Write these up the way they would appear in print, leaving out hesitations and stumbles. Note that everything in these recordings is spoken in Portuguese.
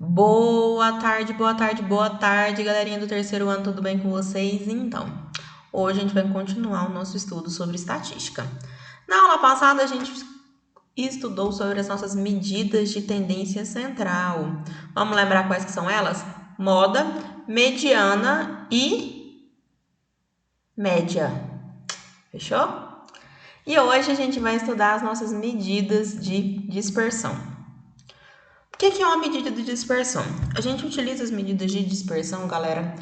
Boa tarde, boa tarde, boa tarde, galerinha do terceiro ano, tudo bem com vocês? Então, hoje a gente vai continuar o nosso estudo sobre estatística. Na aula passada, a gente estudou sobre as nossas medidas de tendência central. Vamos lembrar quais que são elas? Moda, mediana e média. Fechou? E hoje a gente vai estudar as nossas medidas de dispersão. O que é uma medida de dispersão? A gente utiliza as medidas de dispersão, galera,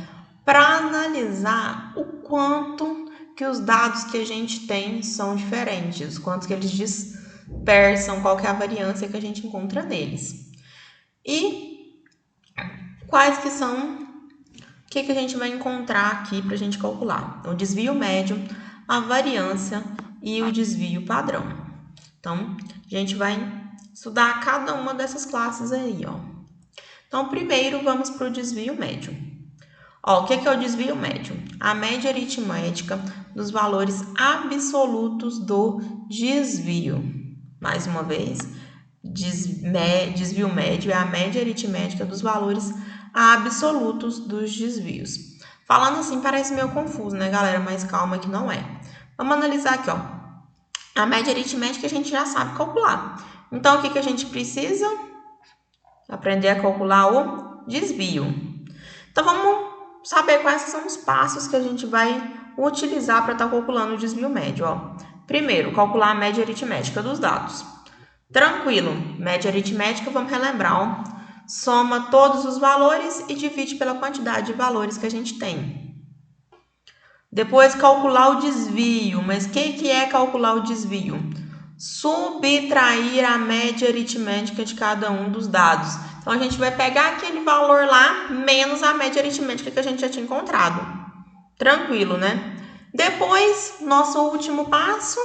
para analisar o quanto que os dados que a gente tem são diferentes, quanto que eles dispersam, qual que é a variância que a gente encontra neles. E quais que são, o que a gente vai encontrar aqui para a gente calcular? O desvio médio, a variância e o desvio padrão. Então, a gente vai estudar cada uma dessas classes aí, ó. Então, primeiro vamos para o desvio médio. Ó, o que é o desvio médio? A média aritmética dos valores absolutos do desvio. Mais uma vez, desvio médio é a média aritmética dos valores absolutos dos desvios. Falando assim parece meio confuso, né, galera? Mas calma que não é. Vamos analisar aqui, ó. A média aritmética a gente já sabe calcular. Então, o que a gente precisa? Aprender a calcular o desvio. Então, vamos saber quais são os passos que a gente vai utilizar para estar calculando o desvio médio. Ó. Primeiro, calcular a média aritmética dos dados. Tranquilo, média aritmética, vamos relembrar. Ó. Soma todos os valores e divide pela quantidade de valores que a gente tem. Depois, calcular o desvio. Mas o que é calcular o desvio? Subtrair a média aritmética de cada um dos dados. Então, a gente vai pegar aquele valor lá, menos a média aritmética que a gente já tinha encontrado. Tranquilo, né? Depois, nosso último passo,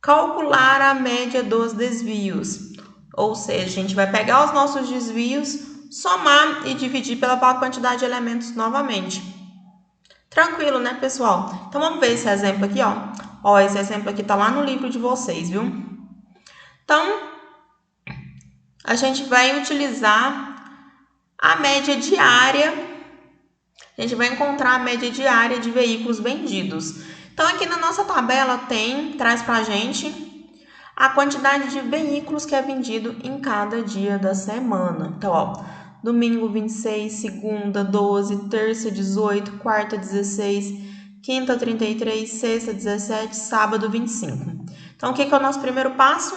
calcular a média dos desvios. Ou seja, a gente vai pegar os nossos desvios, somar e dividir pela quantidade de elementos novamente. Tranquilo, né, pessoal? Então, vamos ver esse exemplo aqui, ó. Ó, esse exemplo aqui tá lá no livro de vocês, viu? Então, a gente vai utilizar a média diária. A gente vai encontrar a média diária de veículos vendidos. Então, aqui na nossa tabela traz pra gente a quantidade de veículos que é vendido em cada dia da semana. Então, ó, domingo 26, segunda 12, terça 18, quarta 16, quinta 33, sexta 17, sábado 25. Então, o que é o nosso primeiro passo?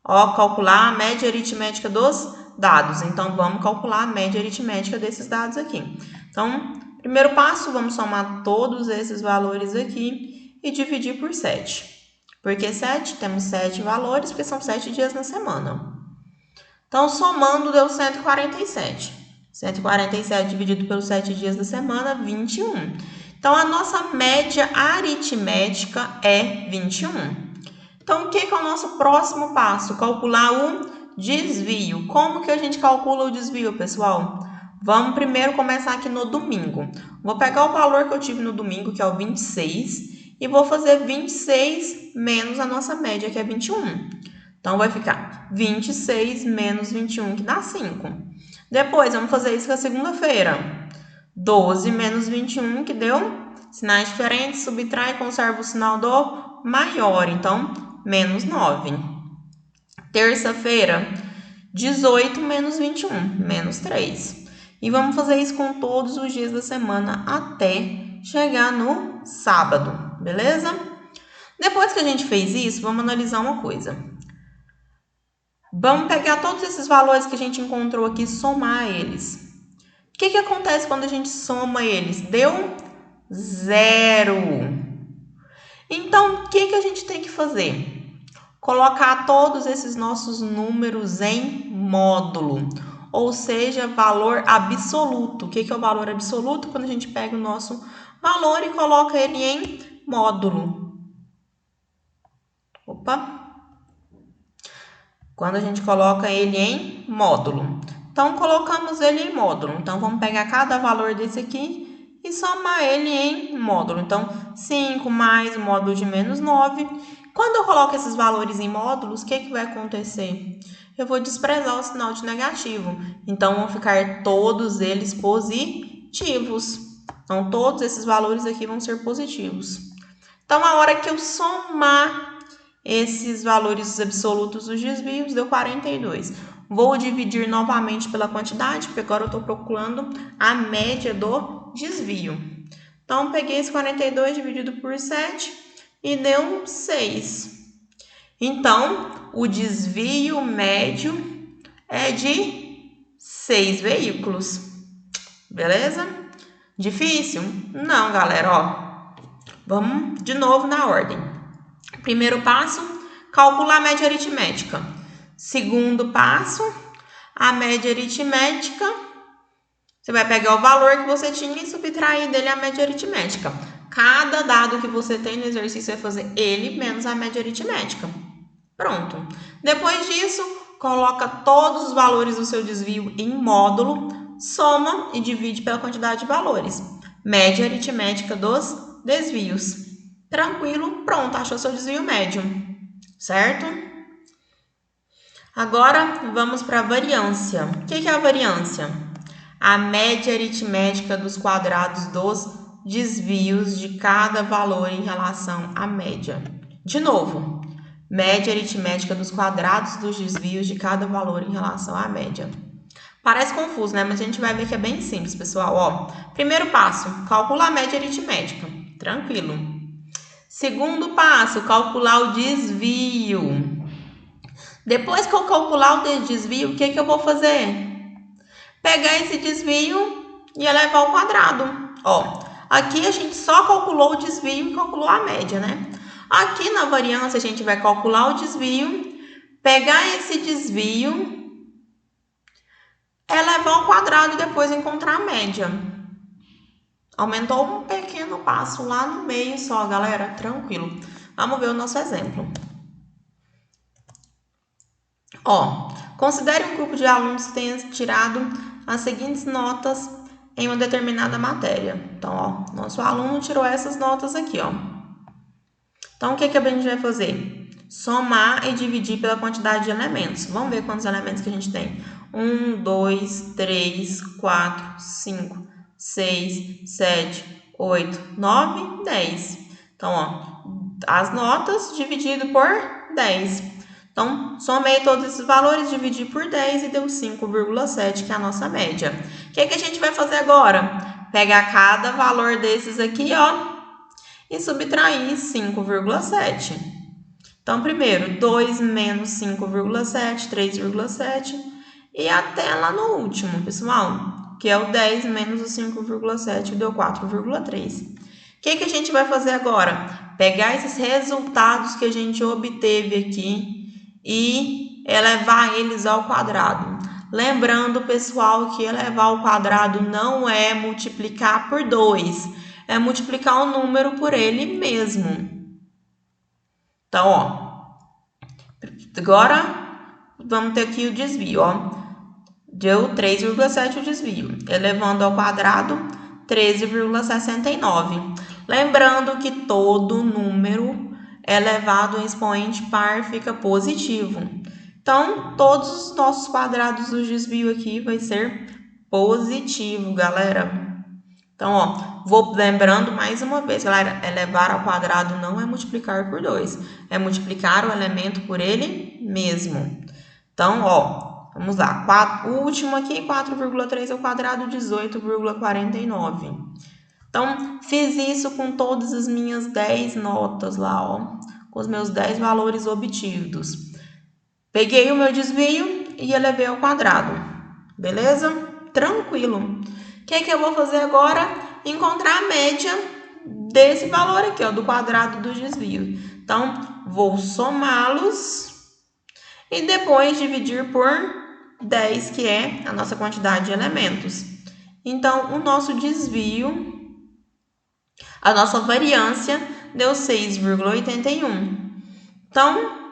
Ó, calcular a média aritmética dos dados. Então, vamos calcular a média aritmética desses dados aqui. Então, primeiro passo, vamos somar todos esses valores aqui e dividir por 7. Por que 7? Temos 7 valores, porque são 7 dias na semana. Então, somando, deu 147. 147 dividido pelos 7 dias da semana, 21. Então, a nossa média aritmética é 21. Então, o que é o nosso próximo passo? Calcular o desvio. Como que a gente calcula o desvio, pessoal? Vamos primeiro começar aqui no domingo. Vou pegar o valor que eu tive no domingo, que é o 26, e vou fazer 26 menos a nossa média, que é 21. Então, vai ficar 26 menos 21, que dá 5. Depois, vamos fazer isso com a segunda-feira. 12 menos 21, que deu sinais diferentes, subtrai e conserva o sinal do maior. Então, menos 9. Terça-feira, 18 menos 21, menos 3. E vamos fazer isso com todos os dias da semana até chegar no sábado, beleza? Depois que a gente fez isso, vamos analisar uma coisa. Vamos pegar todos esses valores que a gente encontrou aqui e somar eles. O que acontece quando a gente soma eles? Deu 0. Então, o que a gente tem que fazer? Colocar todos esses nossos números em módulo, ou seja, valor absoluto. O que é o valor absoluto? Quando a gente pega o nosso valor e coloca ele em módulo. Quando a gente coloca ele em módulo. Então, colocamos ele em módulo. Então, vamos pegar cada valor desse aqui e somar ele em módulo. Então, 5 mais o módulo de menos 9. Quando eu coloco esses valores em módulos, o que vai acontecer? eu vou desprezar o sinal de negativo. Então, vão ficar todos eles positivos. Então, todos esses valores aqui vão ser positivos. Então, a hora que eu somar esses valores absolutos dos desvios, deu 42. Vou dividir novamente pela quantidade, porque agora eu estou procurando a média do desvio. Então, peguei esse 42 dividido por 7 e deu 6. Então, o desvio médio é de 6 veículos. Beleza? Difícil? Não, galera, ó. Vamos de novo na ordem. Primeiro passo, calcular a média aritmética. Segundo passo, a média aritmética. Você vai pegar o valor que você tinha e subtrair dele a média aritmética. Cada dado que você tem no exercício vai fazer ele menos a média aritmética. Pronto. Depois disso, coloca todos os valores do seu desvio em módulo, soma e divide pela quantidade de valores. Média aritmética dos desvios. Tranquilo, pronto, achou seu desvio médio, certo? Agora, vamos para a variância. O que é a variância? A média aritmética dos quadrados dos desvios de cada valor em relação à média. De novo, média aritmética dos quadrados dos desvios de cada valor em relação à média. Parece confuso, né? Mas a gente vai ver que é bem simples, pessoal. Ó, primeiro passo, calcular a média aritmética. Tranquilo. Segundo passo, calcular o desvio. Depois que eu calcular o desvio, o que eu vou fazer? Pegar esse desvio e elevar ao quadrado. Ó, aqui a gente só calculou o desvio e calculou a média, né? Aqui na variância a gente vai calcular o desvio, pegar esse desvio, elevar ao quadrado e depois encontrar a média. Aumentou um pequeno passo lá no meio só, galera. Tranquilo. Vamos ver o nosso exemplo. Ó, considere um grupo de alunos que tenha tirado as seguintes notas em uma determinada matéria. Então, ó, nosso aluno tirou essas notas aqui, ó. Então, o que a gente vai fazer? Somar e dividir pela quantidade de elementos. Vamos ver quantos elementos que a gente tem. 1, 2, 3, 4, 5, 6, 7, 8, 9, 10. Então, ó, as notas dividido por 10. Então, somei todos esses valores, dividi por 10 e deu 5,7, que é a nossa média. O que a gente vai fazer agora? Pegar cada valor desses aqui, ó, e subtrair 5,7. Então, primeiro, 2 menos 5,7, 3,7, e até lá no último, pessoal, que é o 10 menos o 5,7, deu 4,3. O que a gente vai fazer agora? Pegar esses resultados que a gente obteve aqui e elevar eles ao quadrado. Lembrando, pessoal, que elevar ao quadrado não é multiplicar por 2, é multiplicar o número por ele mesmo. Então, ó, agora vamos ter aqui o desvio, ó. Deu 3,7 o desvio. Elevando ao quadrado, 13,69. Lembrando que todo número elevado em expoente par fica positivo. Então, todos os nossos quadrados do desvio aqui vai ser positivo, galera. Então, ó, vou lembrando mais uma vez, galera, elevar ao quadrado não é multiplicar por 2, é multiplicar o elemento por ele mesmo. Então, ó, vamos lá, o último aqui, 4,3 ao quadrado, 18,49. Então, fiz isso com todas as minhas 10 notas lá, ó, com os meus 10 valores obtidos. Peguei o meu desvio e elevei ao quadrado, beleza? Tranquilo. O que eu vou fazer agora? Encontrar a média desse valor aqui, ó, do quadrado do desvio. Então, vou somá-los e depois dividir por 10, que é a nossa quantidade de elementos. Então, o nosso desvio, a nossa variância, deu 6,81. Então,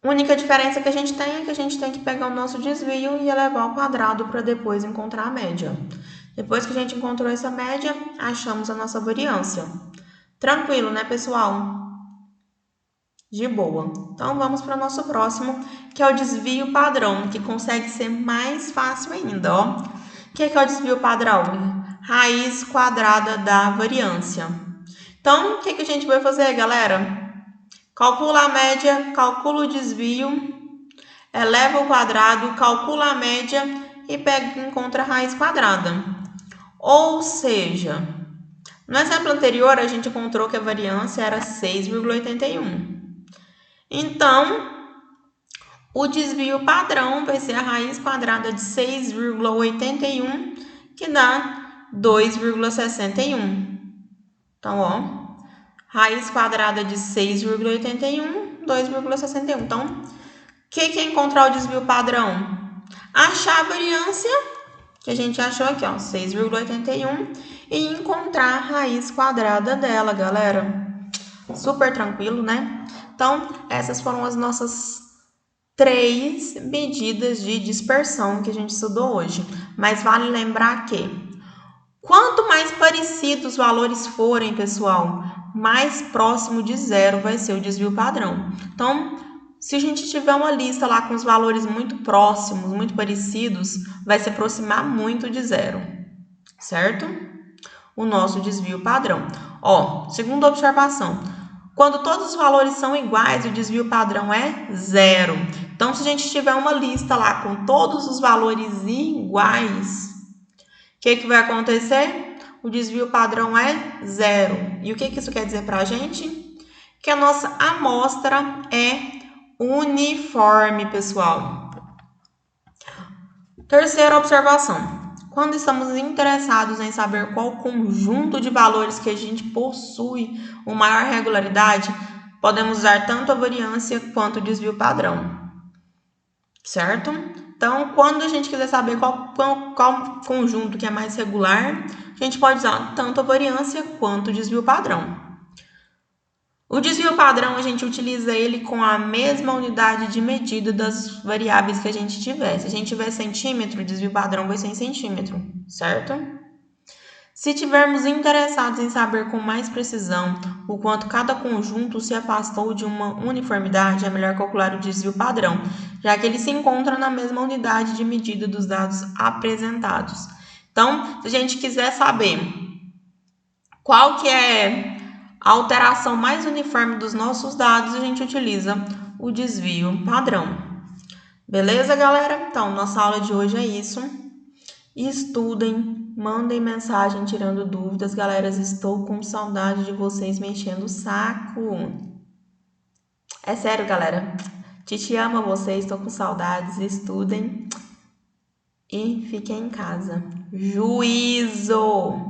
a única diferença que a gente tem é que a gente tem que pegar o nosso desvio e elevar ao quadrado para depois encontrar a média. Depois que a gente encontrou essa média, achamos a nossa variância. Tranquilo, né, pessoal? De boa. Então, vamos para o nosso próximo, que é o desvio padrão, que consegue ser mais fácil ainda, ó. O que é o desvio padrão? Raiz quadrada da variância. Então, o que a gente vai fazer, galera? Calcula a média, calcula o desvio, eleva o quadrado, calcula a média e encontra a raiz quadrada. Ou seja, no exemplo anterior, a gente encontrou que a variância era 6,81. Então, o desvio padrão vai ser a raiz quadrada de 6,81, que dá 2,61. Então, ó, raiz quadrada de 6,81, 2,61. Então, o que é encontrar o desvio padrão? Achar a variância, que a gente achou aqui, ó, 6,81, e encontrar a raiz quadrada dela, galera. Super tranquilo, né? Então, essas foram as nossas 3 medidas de dispersão que a gente estudou hoje. Mas vale lembrar que quanto mais parecidos os valores forem, pessoal, mais próximo de zero vai ser o desvio padrão. Então, se a gente tiver uma lista lá com os valores muito próximos, muito parecidos, vai se aproximar muito de zero, certo? O nosso desvio padrão. Ó, segunda observação. Quando todos os valores são iguais, o desvio padrão é zero. Então, se a gente tiver uma lista lá com todos os valores iguais, o que vai acontecer? O desvio padrão é zero. E o que isso quer dizer para a gente? Que a nossa amostra é uniforme, pessoal. Terceira observação. Quando estamos interessados em saber qual conjunto de valores que a gente possui uma maior regularidade, podemos usar tanto a variância quanto o desvio padrão. Certo? Então, quando a gente quiser saber qual conjunto que é mais regular, a gente pode usar tanto a variância quanto o desvio padrão. O desvio padrão, a gente utiliza ele com a mesma unidade de medida das variáveis que a gente tiver. Se a gente tiver centímetro, o desvio padrão vai ser em centímetro, certo? Se tivermos interessados em saber com mais precisão o quanto cada conjunto se afastou de uma uniformidade, é melhor calcular o desvio padrão, já que ele se encontra na mesma unidade de medida dos dados apresentados. Então, se a gente quiser saber qual que é a alteração mais uniforme dos nossos dados, a gente utiliza o desvio padrão. Beleza, galera? Então, nossa aula de hoje é isso. Estudem, mandem mensagem tirando dúvidas, galera. Estou com saudade de vocês me enchendo o saco. É sério, galera. Titi ama vocês, estou com saudades. Estudem e fiquem em casa. Juízo!